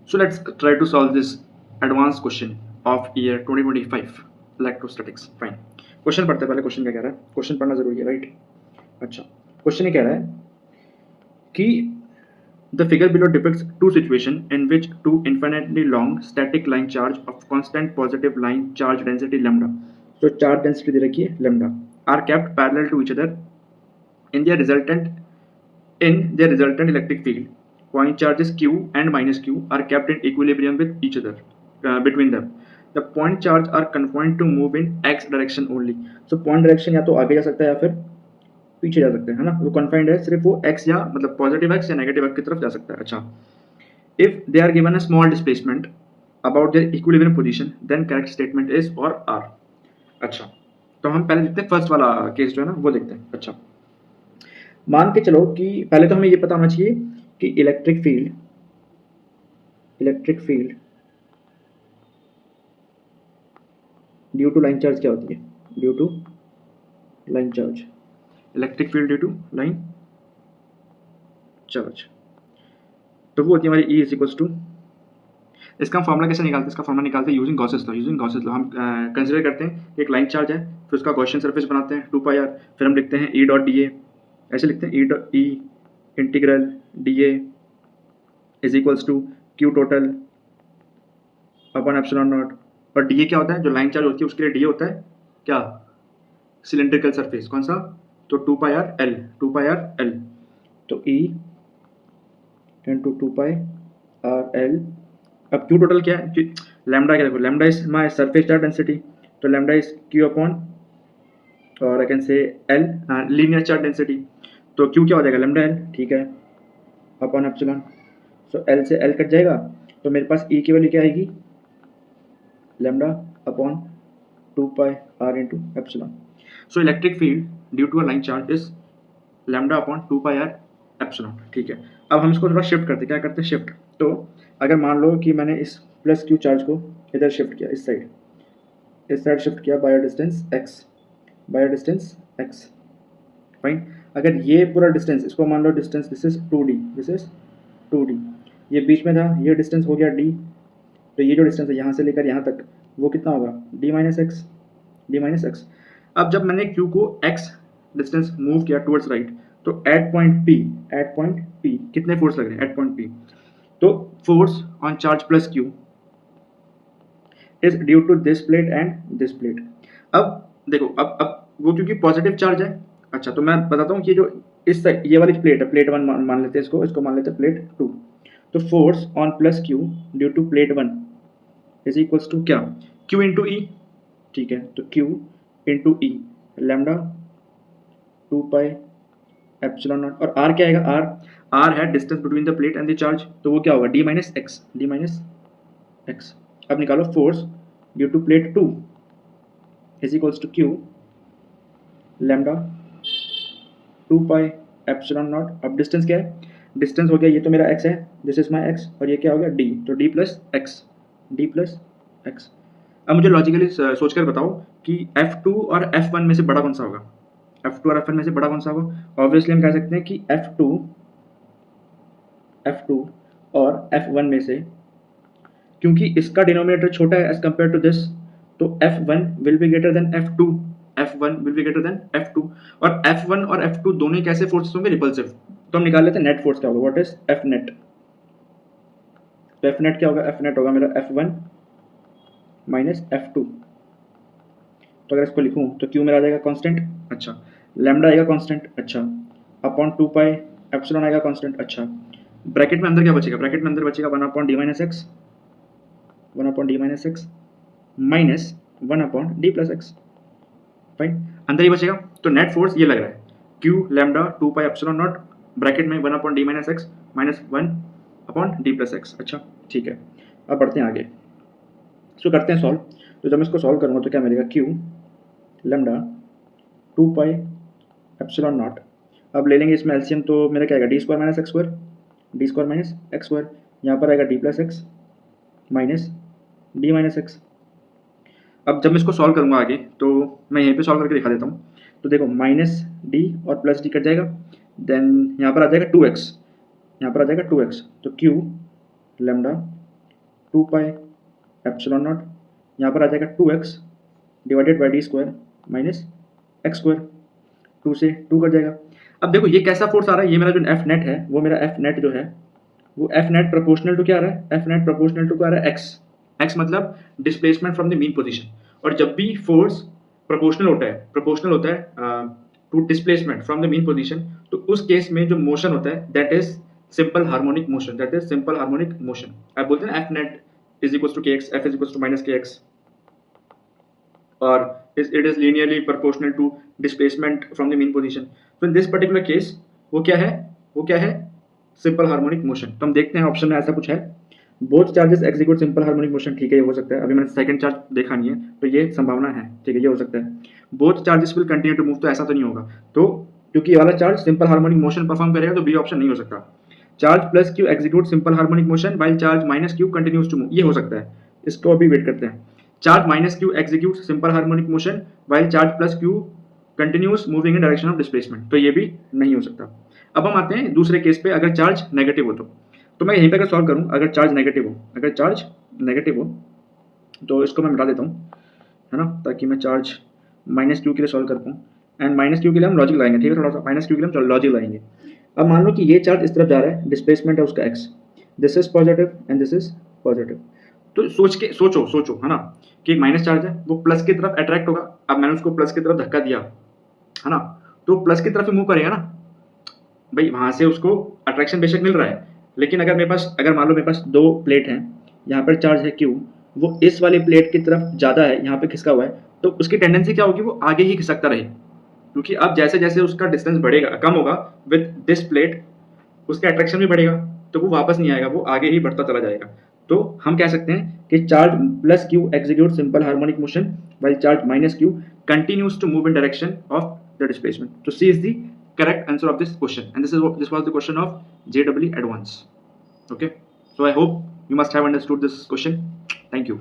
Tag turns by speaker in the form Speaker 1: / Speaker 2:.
Speaker 1: So let's try to solve this advanced question of year 2025 electrostatics. Fine, question पढ़ते हैं पहले. Question क्या कह रहा है? क्वेश्चन पढ़ना जरूरी है, राइट? अच्छा, क्वेश्चन ये कह रहा है कि the figure below depicts two situations in which two infinitely long static line charge of constant positive line charge density lambda, so charge density दे रखी है lambda, are kept parallel to each other in their resultant electric field. Point charges q and minus q are kept in equilibrium with each other between them. The point charge are confined to move in x direction only. So point direction या तो आगे जा सकता है या फिर पीछे जा सकते हैं, है ना? वो कन्फाइंड है, सिर्फ वो x या मतलब पॉजिटिव x या नेगेटिव x की तरफ जा सकता है. अच्छा, if they are given a small displacement about their equilibrium position then correct statement is और आर. अच्छा, तो हम पहले देखते हैं फर्स्ट वाला केस जो है ना वो देखते हैं. अच्छा, मान के चलो कि पहले तो हमें ये पता होना चाहिए कि electric field due to line charge क्या होती है? Due to line charge, electric field due to line charge, तो वो होती है हमारी E इज इक्वल्स टू, इसका फॉर्मूला कैसे निकालते हैं? इसका फॉर्मूला निकालते हैं यूजिंग गॉसेस लॉ. हम कंसीडर करते हैं कि एक लाइन चार्ज है, फिर उसका गॉसियन सरफेस बनाते हैं 2πr, फिर हम लिखते हैं E डॉट डी ए, ऐसे लिखते हैं E integral d A is equals to q total upon epsilon naught. और डी ए क्या होता है? जो लाइन चार्ज होती है उसके लिए डी ए होता है क्या? Cylindrical surface. कौन सा? तो 2πr L. तो E इंटू 2πr L. अब क्यू टोटल क्या है? लैम्डा क्या? देखो, lambda is my surface charge density, तो लैम्डा इज क्यू अपॉन और I can say L linear charge density. तो क्यू क्या हो जाएगा? लैम्डा L, ठीक है, अपॉन एप्सिलॉन. सो L से L कट जाएगा, तो मेरे पास E की वैल्यू क्या आएगी? Lambda upon 2πr into epsilon. So electric field due to a line charge is lambda upon 2πr epsilon. ठीक है, अब हम इसको थोड़ा शिफ्ट करते हैं. क्या करते हैं? शिफ्ट. तो अगर मान लो कि मैंने इस प्लस क्यू चार्ज को इधर शिफ्ट किया, इस साइड शिफ्ट किया बाय डिस्टेंस x, फाइन. अगर ये पूरा डिस्टेंस, इसको मान लो डिस्टेंस दिस इज 2d, ये बीच में था, ये डिस्टेंस हो गया d. तो ये जो डिस्टेंस है यहाँ से लेकर यहाँ तक, वो कितना होगा? d minus x. अब जब मैंने q को x डिस्टेंस मूव किया टुवर्ड्स राइट, तो एट पॉइंट P कितने फोर्स लग रहे हैं? एट पॉइंट P, तो force on charge plus q is due to this plate and this plate. अब देखो, अब वो क्योंकि पॉजिटिव चार्ज है. अच्छा, तो मैं बताता हूँ कि जो इस साइड ये वाली प्लेट है, प्लेट 1 मान लेते हैं, इसको मान लेते हैं प्लेट 2. तो force on plus q due to plate 1 is equals to क्या? q into e. ठीक है, तो q into e lambda 2π epsilon naught. और r क्या आएगा? r है distance between the plate and the charge, तो वो क्या होगा? d minus x. अब निकालो force due to plate 2 is equals to q lambda 2π epsilon naught. अब डिस्टेंस क्या है? डिस्टेंस हो गया, ये तो मेरा x है, दिस इज माय x, और ये क्या हो गया? d. तो d प्लस x. अब मुझे लॉजिकली सोचकर बताओ कि F2 और F1 में से बड़ा कौन सा होगा? F2 और F1 में से बड़ा कौन सा होगा? ऑब्वियसली हम कह सकते हैं कि F2 और F1 में से, क्योंकि इसका डिनोमिनेटर छोटा है एज कंपेयर टू दिस, तो F1 will be greater than F2. और F1 और F2 दोनों कैसे फोर्सेस होंगे? रिपल्सिव. तो हम निकाल लेते हैं नेट फोर्स क्या होगा. What is F net? तो F नेट क्या होगा? F नेट होगा मेरा F1 माइनस F2. तो अगर इसको लिखूं तो Q मेरा आ जाएगा कांस्टेंट. अच्छा, लैम्डा आएगा कांस्टेंट. अच्छा, अपॉन 2π एप्सिलॉन आएगा कांस्टेंट. अच्छा, ब्रैकेट में अंदर क्या बचेगा? 1 upon d minus x minus 1 upon d plus x. Fine, अंदर ही बचेगा. तो नेट फोर्स ये लग रहा है Q lambda 2π epsilon naught bracket में 1 upon d minus x minus 1 upon d plus x. अच्छा, ठीक है, अब बढ़ते हैं आगे. इसको करते हैं सॉल्व. तो जब मैं इसको सॉल्व करूँगा तो क्या मिलेगा? Q lambda 2π epsilon naught. अब ले लेंगे इसमें एलसीएम, तो मेरा क्या आएगा? d square minus x square. यहाँ पर आएगा d plus x minus d minus x. अब जब मैं इसको सॉल्व करूँगा आगे, तो मैं यहीं पे सॉल्व करके दिखा देता हूँ. तो देखो, माइनस d और प्लस d कट जाएगा, देन यहाँ पर आ जाएगा 2x, तो q lambda 2 pi epsilon not, यहाँ पर आ जाएगा 2x divided by D square minus x square, 2 से 2 कट जाएगा। अब देखो ये कैसा फोर्स आ रहा है, ये मेरा जो एफ नेट है वो मेरा एफ नेट जो है वो एफ नेट प्रोपोर्शनल टू क्या आ रहा है, एफ नेट प्रोपोर्शनल टू क्या आ रहा है, एक्स। एक्स मतलब displacement from the mean position, और जब भी फोर्स प्रोपोर्शनल होता है to displacement from the mean position, तो उस केस में जो मोशन होता है that is simple harmonic motion, that is simple harmonic motion. आप बोलते हैं F net is equal to K x, F is equal to minus K x, or it is linearly proportional to displacement from the mean position. So in this particular case वो क्या है simple harmonic motion. तो हम देखते हैं option में ऐसा कुछ है, both charges execute simple harmonic motion, ठीक है ये हो सकता है। अभी मैंने सेकंड चार्ज देखा नहीं है तो ये संभावना है, ठीक है ये हो सकता है। Both charges will continue to move, तो ऐसा तो नहीं होगा, तो क्योंकि ये वाला charge simple harmonic motion perform करेगा तो बी ऑप्शन नहीं हो सकता। Charge plus q execute simple harmonic motion while charge minus q continues to move, ये हो सकता है, इसको अभी वेट करते हैं। Charge minus q execute simple harmonic motion while charge plus q continues moving in direction of displacement, तो ये भी नहीं हो सकता। अब हम आते हैं दूसरे केस पे, अगर चार्ज नेगेटिव हो तो मैं यहीं पे अगर सॉल्व करूं, अगर चार्ज नेगेटिव हो तो इसको मैं मिटा देता हूँ, है ना, ताकि मैं चार्ज माइनस क्यू के लिए सॉल्व कर पाऊँ। एंड माइनस क्यू के लिए हम लॉजिक लाएंगे, ठीक है, थोड़ा सा माइनस क्यू के लिए हम लॉजिक लाएंगे। अब मान लो कि ये चार्ज इस तरफ जा रहा है, डिस्प्लेसमेंट है उसका x, this is positive and this is positive, तो सोचो है ना कि एक माइनस चार्ज है वो प्लस की तरफ अट्रैक्ट होगा। अब मैंने उसको प्लस की तरफ धक्का दिया है ना, तो प्लस की तरफ ही मूव करेगा ना भाई, वहां से उसको अट्रैक्शन बेशक मिल रहा है, लेकिन अगर मान लो मेरे पास दो प्लेट हैं, यहाँ पर चार्ज है क्यू, वो इस वाली प्लेट की तरफ ज़्यादा है, यहाँ पे खिसका हुआ है, तो उसकी टेंडेंसी क्या होगी, वो आगे ही खिसकता रहे, क्योंकि अब जैसे जैसे उसका डिस्टेंस बढ़ेगा, कम होगा विद दिस प्लेट, उसका अट्रैक्शन भी बढ़ेगा, तो वो वापस नहीं आएगा, वो आगे ही बढ़ता चला जाएगा। तो हम कह सकते हैं कि charge plus q execute simple harmonic motion while charge minus q continues to move in direction of the displacement. तो C is the correct answer of this question, and this was the question of JEE Advanced. Okay, so I hope you must have understood this question. Thank you.